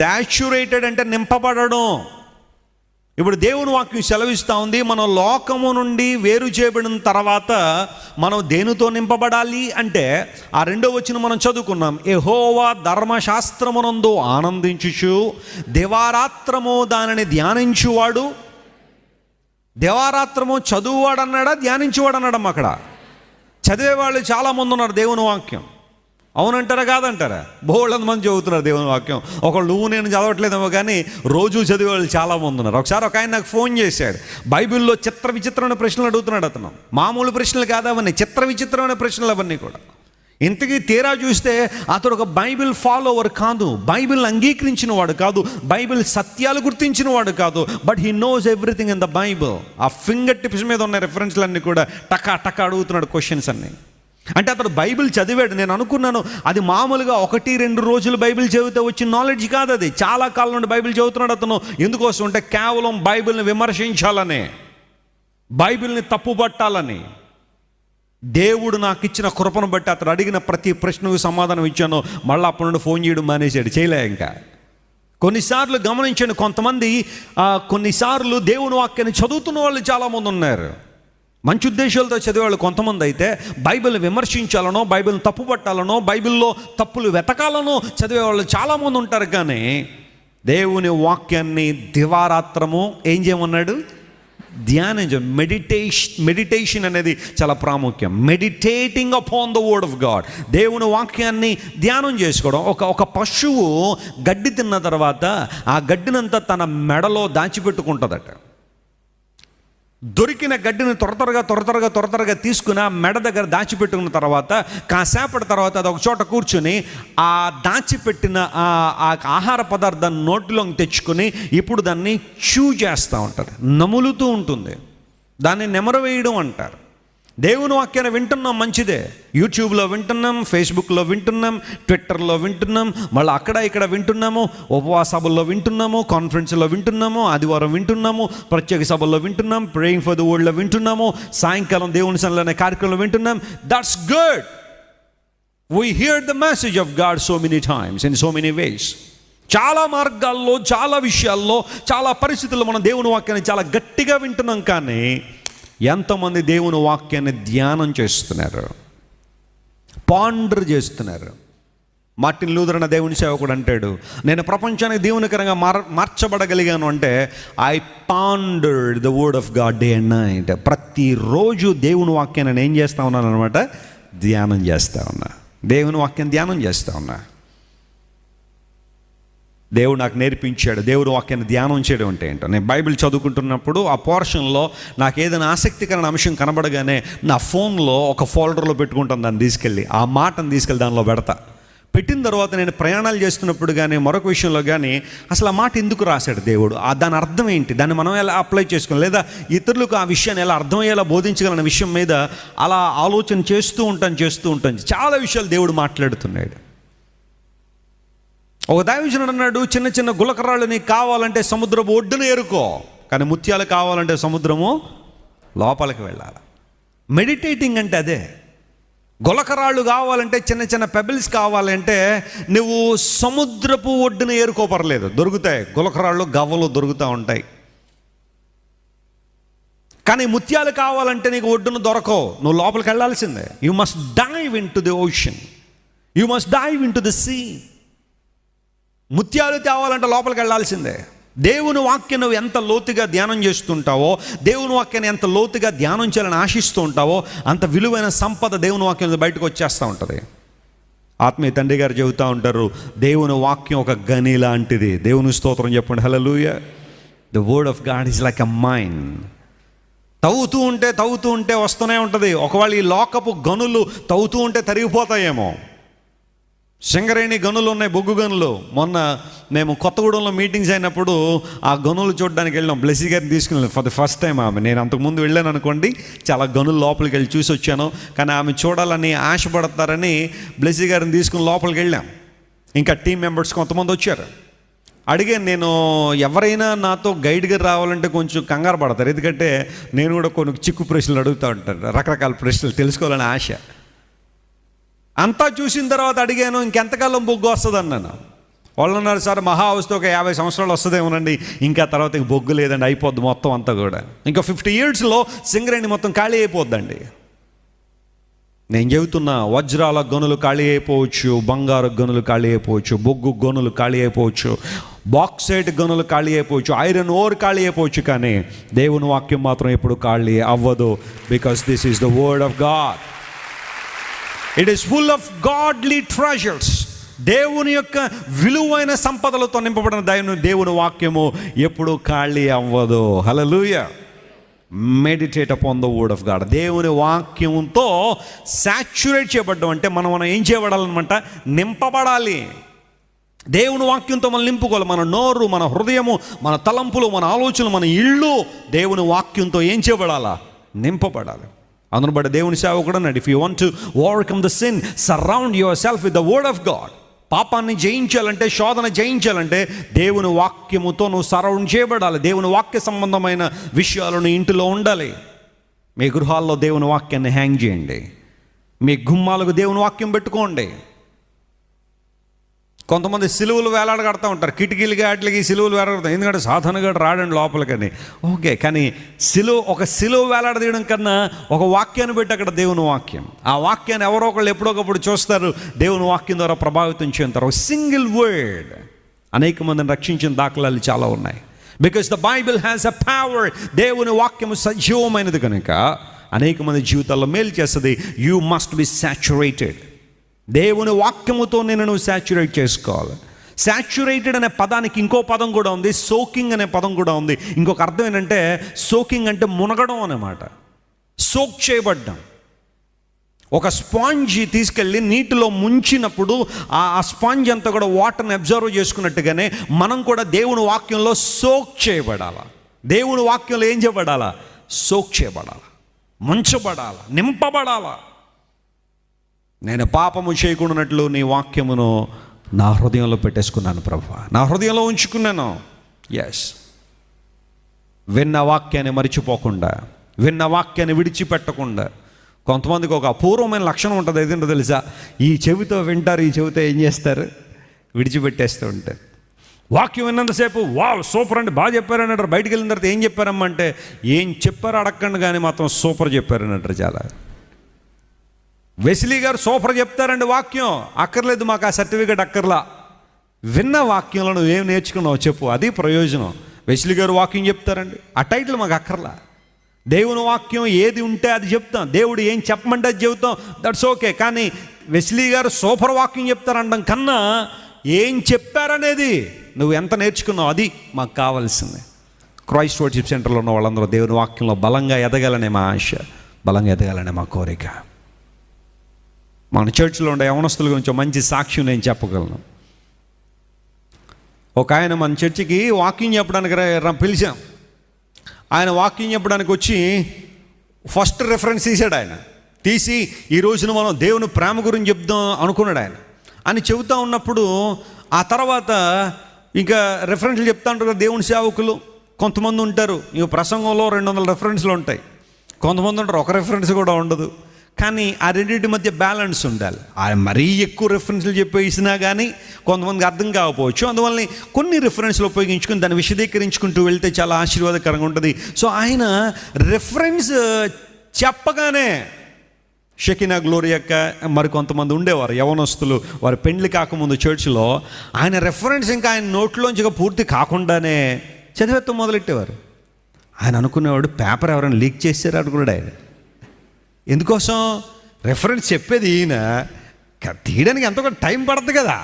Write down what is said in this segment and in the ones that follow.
Saturated అంటే నింపబడడం. ఇప్పుడు దేవుని వాక్యం సెలవిస్తూ ఉంది, మనం లోకము నుండి వేరు చేయబడిన తర్వాత మనం దేనితో నింపబడాలి అంటే, ఆ 2వ వచనం మనం చదువుకున్నాం. యెహోవా ధర్మశాస్త్రమునందు ఆనందించుచు దివారాత్రము దానిని ధ్యానించువాడు. దివారాత్రము చదువువాడు అన్నాడా, ధ్యానించువాడు అన్నాడమ్మ? అక్కడ చదివేవాళ్ళు చాలామంది ఉన్నారు దేవుని వాక్యం. అవునంటారా కాదంటారా? బోళ్ళంత మంది చదువుతున్నారు దేవుని వాక్యం. ఒకళ్ళు నేను చదవట్లేదేమో కానీ రోజు చదివేవాళ్ళు చాలామంది ఉన్నారు. ఒకసారి ఒక ఆయన నాకు ఫోన్ చేశాడు. బైబిల్లో చిత్ర విచిత్రమైన ప్రశ్నలు అడుగుతున్నాడు అతను. మామూలు ప్రశ్నలు కాదు అవన్నీ, చిత్ర విచిత్రమైన ప్రశ్నలు అవన్నీ కూడా. ఇంతకీ తీరా చూస్తే అతడు ఒక బైబిల్ ఫాలోవర్ కాదు, బైబిల్ అంగీకరించిన వాడు కాదు, బైబిల్ సత్యాలు గుర్తించిన వాడు కాదు. But he knows everything in the Bible. ఆ ఫింగర్ టిప్స్ మీద ఉన్న రెఫరెన్స్లు అన్నీ కూడా టకా టకా అడుగుతున్నాడు క్వశ్చన్స్ అన్నీ. అంటే అతడు బైబిల్ చదివాడు. నేను అనుకున్నాను అది మామూలుగా 1-2 రోజులు బైబిల్ చదివితే వచ్చిన నాలెడ్జ్ కాదు, అది చాలా కాలం నుండి బైబిల్ చదువుతున్నాడు అతను. ఎందుకోసం అంటే కేవలం బైబిల్ని విమర్శించాలని, బైబిల్ని తప్పుపట్టాలని. దేవుడు నాకు ఇచ్చిన కృపను బట్టి అతడు అడిగిన ప్రతి ప్రశ్నకు సమాధానం ఇచ్చాను. మళ్ళీ అప్పటి నుండి ఫోన్ చేయడం మానేశాడు, చేయలే ఇంకా. కొన్నిసార్లు గమనించండి, కొంతమంది కొన్నిసార్లు దేవుని వాక్యాన్ని చదువుతున్న వాళ్ళు చాలామంది ఉన్నారు. మంచి ఉద్దేశాలతో చదివేవాళ్ళు కొంతమంది అయితే, బైబిల్ని విమర్శించాలనో, బైబిల్ని తప్పుపట్టాలనో, బైబిల్లో తప్పులు వెతకాలనో చదివేవాళ్ళు చాలామంది ఉంటారు. కానీ దేవుని వాక్యాన్ని దివారాత్రము ఏం చేయమన్నాడు? ధ్యానించ. మెడిటేషన్ అనేది చాలా ప్రాముఖ్యం. Meditating upon the word of God. దేవుని వాక్యాన్ని ధ్యానం చేసుకోవడం. ఒక పశువు గడ్డి తిన్న తర్వాత ఆ గడ్డినంతా తన మెడలో దాచిపెట్టుకుంటుందట. దొరికిన గడ్డిని త్వరగా తీసుకుని ఆ మెడ దగ్గర దాచిపెట్టుకున్న తర్వాత కాసేపటి తర్వాత అది ఒక చోట కూర్చుని ఆ దాచిపెట్టిన ఆ ఆహార పదార్థాన్ని నోటిలోకి తెచ్చుకొని ఇప్పుడు దాన్ని చూ చేస్తూ ఉంటుంది, నములుతూ ఉంటుంది. దాన్ని నెమరవేయడం అంటారు. దేవుని వాక్యాన్ని వింటున్నాం, మంచిదే. యూట్యూబ్లో వింటున్నాం, ఫేస్బుక్లో వింటున్నాం, ట్విట్టర్లో వింటున్నాం, మళ్ళీ అక్కడ ఇక్కడ వింటున్నాము, ఉపవాస సభల్లో వింటున్నాము, కాన్ఫరెన్స్లో వింటున్నాము, ఆదివారం వింటున్నాము, ప్రత్యేక సభల్లో వింటున్నాం, ప్రేయింగ్ ఫర్ ది వరల్డ్లో వింటున్నాము, సాయంకాలం దేవుని సన్నిధిలో అనే కార్యక్రమంలో వింటున్నాం. That's good. We here the message of God so many times in so many ways. చాలా మార్గాల్లో, చాలా విషయాల్లో, చాలా పరిస్థితుల్లో మనం దేవుని వాక్యాన్ని చాలా గట్టిగా వింటున్నాం. కానీ ఎంతమంది దేవుని వాక్యాన్ని ధ్యానం చేస్తున్నారు, పాండర్ చేస్తున్నారు? మార్టిన్ లూథర్ అన్న దేవుని సేవకుడు అంటాడు, నేను ప్రపంచానికి దేవునికరంగా మార్చబడగలిగాను అంటే I pondered the word of God day and night. ప్రతిరోజు దేవుని వాక్యాన్ని నేను ఏం చేస్తూ ఉన్నాను అనమాట? ధ్యానం చేస్తూ ఉన్నా. దేవుని వాక్యాన్ని ధ్యానం చేస్తూ ఉన్నా. దేవుడు నాకు నేర్పించాడు దేవుడు వాక్యాన్ని ధ్యానం చేయడం అంటే ఏంటో. నేను బైబిల్ చదువుకుంటున్నప్పుడు ఆ పోర్షన్లో నాకు ఏదైనా ఆసక్తికరమైన అంశం కనబడగానే నా ఫోన్లో ఒక ఫోల్డర్లో పెట్టుకుంటాను, దాన్ని తీసుకెళ్ళి ఆ మాటను తీసుకెళ్ళి దానిలో పెడతా. పెట్టిన తర్వాత నేను ప్రయాణాలు చేస్తున్నప్పుడు కానీ మరొక విషయంలో కానీ అసలు ఆ మాట ఎందుకు రాశాడు దేవుడు, దాని అర్థం ఏంటి, దాన్ని మనం ఎలా అప్లై చేసుకోవాలి, లేదా ఇతరులకు ఆ విషయాన్ని ఎలా అర్థమయ్యేలా బోధించగలన్న విషయం మీద అలా ఆలోచన చేస్తూ ఉంటాను. చాలా విషయాలు దేవుడు మాట్లాడుతున్నాడు. ఒక దైవజనుడు అన్నాడు, చిన్న చిన్న గులకరాళ్ళు నీకు కావాలంటే సముద్రపు ఒడ్డున ఏరుకో, కానీ ముత్యాలు కావాలంటే సముద్రము లోపలికి వెళ్ళాలి. మెడిటేటింగ్ అంటే అదే. గులకరాళ్ళు కావాలంటే, చిన్న చిన్న పెబిల్స్ కావాలంటే నువ్వు సముద్రపు ఒడ్డున ఏరుకోపర్లేదు, దొరుకుతాయి. గులకరాళ్ళు, గవ్వలు దొరుకుతూ ఉంటాయి. కానీ ముత్యాలు కావాలంటే నీకు ఒడ్డున దొరకవు, నువ్వు లోపలికి వెళ్ళాల్సిందే. You must dive into the ocean, you must dive into the sea. ముత్యాలు తేవాలంటే లోపలికి వెళ్ళాల్సిందే. దేవుని వాక్యం నువ్వు ఎంత లోతుగా ధ్యానం చేస్తుంటావో, దేవుని వాక్యాన్ని ఎంత లోతుగా ధ్యానం చేయాలని ఆశిస్తూ ఉంటావో, అంత విలువైన సంపద దేవుని వాక్యం బయటకు వచ్చేస్తూ ఉంటుంది. ఆత్మీయ తండ్రి గారు చెబుతూ ఉంటారు, దేవుని వాక్యం ఒక గని లాంటిది. దేవుని స్తోత్రం చెప్పండి, hallelujah. The word of God is like a mine. తవ్వుతూ ఉంటే వస్తూనే ఉంటుంది. ఒకవేళ ఈ లోకపు గనులు తవ్వుతూ ఉంటే తరిగిపోతాయేమో. సింగరేణి గనులు ఉన్నాయి, బొగ్గు గనులు. మొన్న మేము కొత్తగూడెంలో మీటింగ్స్ అయినప్పుడు ఆ గనులు చూడడానికి వెళ్ళాం. బ్లెస్సీ గారిని తీసుకుని ఫర్ ది ఫస్ట్ టైం. ఆమె, నేను అంతకుముందు వెళ్ళాను అనుకోండి, చాలా గనులు లోపలికి వెళ్ళి చూసి వచ్చాను. కానీ ఆమె చూడాలని ఆశపడతారని బ్లెస్సీ గారిని తీసుకుని లోపలికి వెళ్ళాం. ఇంకా టీం మెంబర్స్ కొంతమంది వచ్చారు. అడిగాను, నేను ఎవరైనా నాతో గైడ్గా రావాలంటే కొంచెం కంగారు పడతారు, ఎందుకంటే నేను కూడా కొన్ని చిక్కు ప్రశ్నలు అడుగుతూ ఉంటాను, రకరకాల ప్రశ్నలు తెలుసుకోవాలని ఆశ. అంతా చూసిన తర్వాత అడిగాను, ఇంకెంతకాలం బొగ్గు వస్తుంది అన్నాను. వాళ్ళు ఉన్నారు, సార్ మహా వస్తే ఒక 50 సంవత్సరాలు వస్తుందేమోనండి, ఇంకా తర్వాత ఇంక బొగ్గు లేదండి, అయిపోద్ది మొత్తం అంతా కూడా. ఇంకా 50 yearsలో సింగరేణి మొత్తం ఖాళీ అయిపోద్దండి. నేను చెబుతున్నా, వజ్రాల గనులు ఖాళీ అయిపోవచ్చు, బంగారు గనులు ఖాళీ అయిపోవచ్చు, బొగ్గు గనులు ఖాళీ అయిపోవచ్చు, బాక్సైట్ గనులు ఖాళీ అయిపోవచ్చు, ఐరన్ ఓర్ ఖాళీ అయిపోవచ్చు, కానీ దేవుని వాక్యం మాత్రం ఎప్పుడు ఖాళీ అవ్వదు. Because this is the word of God. It is full of godly treasures. దేవుని యొక్క విలువైన సంపదలతో నింపబడిన దేవుని వాక్యము ఎప్పుడు ఖాళీ అవ్వదు. Hallelujah. Meditate upon the word of God. దేవుని వాక్యంతో సాచ్యురేట్ చేయబడ్డం అంటే మనం ఏం చేయబడాలన్నమాట? నింపబడాలి. దేవుని వాక్యంతో మనం నింపుకోవాలి. మన నోరు, మన హృదయము, మన తలంపులు, మన ఆలోచనలు, మన ఇళ్ళు దేవుని వాక్యంతో ఏం చేయబడాలా? నింపబడాలి. అందును బట్టి దేవుని సేవకుడు అన్నాడు, if you want to overcome the sin, surround your self with the word of God. పాపాన్ని జయించాలంటే, శోధన జయించాలంటే దేవుని వాక్యముతో నువ్వు సరౌండ్ చేయబడాలి. దేవుని వాక్య సంబంధమైన విషయాలను ఇంటిలో ఉండాలి. మీ గృహాల్లో దేవుని వాక్యాన్ని హ్యాంగ్ చేయండి. మీ గుమ్మాలకు దేవుని వాక్యం పెట్టుకోండి. కొంతమంది సిలువలు వేలాడగడతా ఉంటారు, కిటికీలకి వాటికి సిలువలు వేలాడతారు, ఎందుకంటే సాధనగా రాడండి లోపలికని. ఓకే, కానీ ఒక సిలువ వేలాడదీయడం కన్నా ఒక వాక్యాన్ని పెట్టి అక్కడ దేవుని వాక్యం, ఆ వాక్యాన్ని ఎవరో ఒకళ్ళు ఎప్పుడో ఒకప్పుడు చూస్తారు, దేవుని వాక్యం ద్వారా ప్రభావితం చేస్తారు. ఒక సింగిల్ వర్డ్ అనేక మందిని రక్షించిన దాఖలాలు చాలా ఉన్నాయి. Because the Bible has a power. దేవుని వాక్యము సజీవమైనది కనుక అనేక మంది జీవితాల్లో మేలు చేస్తుంది. You must be saturated. దేవుని వాక్యముతో నువ్వు సాచ్యురేట్ చేసుకోవాలి. సాచ్యురేటెడ్ అనే పదానికి ఇంకో పదం కూడా ఉంది, సోకింగ్ అనే పదం కూడా ఉంది. ఇంకొక అర్థం ఏంటంటే, సోకింగ్ అంటే మునగడం అన్నమాట, సోక్ చేయబడ్డం. ఒక స్పాంజ్ తీసుకెళ్ళి నీటిలో ముంచినప్పుడు ఆ స్పాంజ్ అంతా కూడా వాటర్ని అబ్జర్వ్ చేసుకున్నట్టుగానే మనం కూడా దేవుని వాక్యంలో సోక్ చేయబడాలా. దేవుని వాక్యంలో ఏం చేయబడాలా? సోక్ చేయబడాలా, ముంచబడాలా, నింపబడాలా. నేను పాపము చేయకుండానట్లు నీ వాక్యమును నా హృదయంలో పెట్టేసుకున్నాను ప్రభువా, నా హృదయంలో ఉంచుకున్నాను. ఎస్, విన్న వాక్యాన్ని మరిచిపోకుండా, విన్న వాక్యాన్ని విడిచిపెట్టకుండా. కొంతమందికి ఒక అపూర్వమైన లక్షణం ఉంటుంది, ఏదంటే తెలుసా? ఈ చెవితో వింటారు, ఈ చెవితో ఏం చేస్తారు? విడిచిపెట్టేస్తూ ఉంటారు. వాక్యం విన్నంతసేపు వావ్ సూపర్ అండి, బాగా చెప్పారని అంటారు. బయటికి వెళ్ళిన తర్వాత ఏం చెప్పారమ్మా అంటే, ఏం చెప్పారో అడగండి కానీ మాత్రం సూపర్ చెప్పారని అంటారు. చాలా వెస్లీ గారు సూపర్ చెప్తారండి, వాక్యం అక్కర్లేదు, మాకు ఆ సర్టిఫికేట్ అక్కర్లా. విన్న వాక్యంలో నువ్వు ఏం నేర్చుకున్నావు చెప్పు, అది ప్రయోజనం. వెస్లీ గారు వాక్యం చెప్తారండి, ఆ టైటిల్ మాకు అక్కర్లా. దేవుని వాక్యం ఏది ఉంటే అది చెప్తాం, దేవుడు ఏం చెప్పమంటే అది చెబుతాం, దట్స్ ఓకే. కానీ వెస్లీ గారు సూపర్ వాక్యం చెప్తారనడం కన్నా ఏం చెప్పారనేది నువ్వు ఎంత నేర్చుకున్నావు, అది మాకు కావాల్సింది. క్రైస్ట్ వర్షిప్ సెంటర్లో ఉన్న వాళ్ళందరూ దేవుని వాక్యంలో బలంగా ఎదగాలనే మా ఆశ, బలంగా ఎదగాలనే మా కోరిక. మన చర్చిలో ఉండే యవనస్తుల గురించి మంచి సాక్ష్యం నేను చెప్పగలను. ఒక ఆయన మన చర్చికి వాకింగ్ చెప్పడానికి పిలిచాం. ఆయన వాకింగ్ చెప్పడానికి వచ్చి ఫస్ట్ రెఫరెన్స్ తీసాడు. ఆయన తీసి ఈ రోజున మనం దేవుని ప్రేమ గురించి చెప్దాం అనుకున్నాడు ఆయన అని చెబుతూ ఉన్నప్పుడు, ఆ తర్వాత ఇంకా రెఫరెన్స్లు చెప్తా ఉంటారు దేవుని సేవకులు. కొంతమంది ఉంటారు, ఇంక ప్రసంగంలో 200 రెఫరెన్స్లు ఉంటాయి. కొంతమంది ఉంటారు ఒక రెఫరెన్స్ కూడా ఉండదు. కానీ ఆ రెండింటి మధ్య బ్యాలెన్స్ ఉండాలి. మరీ ఎక్కువ రెఫరెన్స్లు చెప్పేసినా కానీ కొంతమందికి అర్థం కాకపోవచ్చు. అందువల్ల కొన్ని రెఫరెన్స్లు ఉపయోగించుకుని దాన్ని విశదీకరించుకుంటూ వెళ్తే చాలా ఆశీర్వాదకరంగా ఉంటుంది. సో ఆయన రెఫరెన్స్ చెప్పగానే షకినా గ్లోరీ యొక్క మరికొంతమంది ఉండేవారు యవనస్తులు, వారి పెండ్లి కాకముందు చర్చిలో. ఆయన రెఫరెన్స్ ఇంకా ఆయన నోట్లోంచి పూర్తి కాకుండానే చదివేత్తం మొదలెట్టేవారు. ఆయన అనుకునేవాడు పేపర్ ఎవరైనా లీక్ చేశారు అనుకున్నాడు ఆయన. ఎందుకోసం? రెఫరెన్స్ చెప్పేది ఈయన, తీయడానికి ఎంతో కొంత టైం పడుతుంది కదా,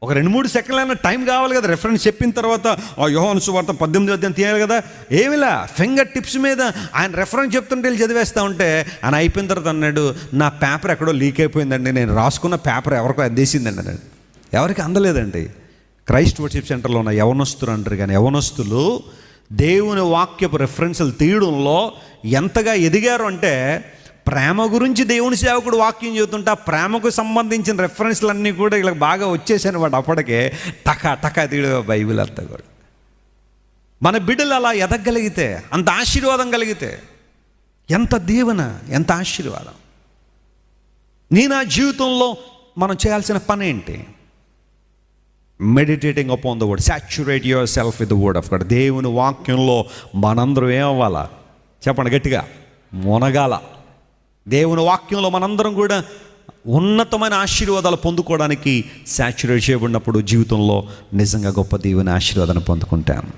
ఒక 2-3 సెకండ్లైనా టైం కావాలి కదా. రెఫరెన్స్ చెప్పిన తర్వాత యోహాను సువార్త 18వ అధ్యాయం తీయాలి కదా. ఏమిలా ఫింగర్ టిప్స్ మీద ఆయన రెఫరెన్స్ చెప్తుంటే చదివేస్తూ ఉంటే ఆయన అయిపోయిన తర్వాత అన్నాడు, నా పేపర్ ఎక్కడో లీక్ అయిపోయిందండి, నేను రాసుకున్న పేపర్ ఎవరికో అందేసిందండి అన్నాడు. ఎవరికి అందలేదండి. క్రైస్ట్ వర్షిప్ సెంటర్లో ఉన్న యవనస్తులు అంటారు, కానీ యవనస్తులు దేవుని వాక్యపు రెఫరెన్స్లు తీయడంలో ఎంతగా ఎదిగారు అంటే, ప్రేమ గురించి దేవుని సేవకుడు వాక్యం చెబుతుంటే ఆ ప్రేమకు సంబంధించిన రెఫరెన్స్లన్నీ కూడా ఇలా బాగా వచ్చేసాను వాడు. అప్పటికే టకా తీయడం బైబిల్ అంతా కూడా. మన బిడ్డలు అలా ఎదగలిగితే, అంత ఆశీర్వాదం కలిగితే ఎంత దీవెన, ఎంత ఆశీర్వాదం. నా జీవితంలో మనం చేయాల్సిన పని ఏంటి? Meditating upon the word, saturate your self with the word of God. దేవుని వాక్యంలో మనందరం ఏమవ్వాలా? చెప్పండి గట్టిగా, మునగాల. దేవుని వాక్యంలో మనందరం కూడా ఉన్నతమైన ఆశీర్వాదాలు పొందుకోవడానికి సాచ్యురేట్ చేయబడినప్పుడు జీవితంలో నిజంగా గొప్ప దేవుని ఆశీర్వాదాన్ని పొందుకుంటాం.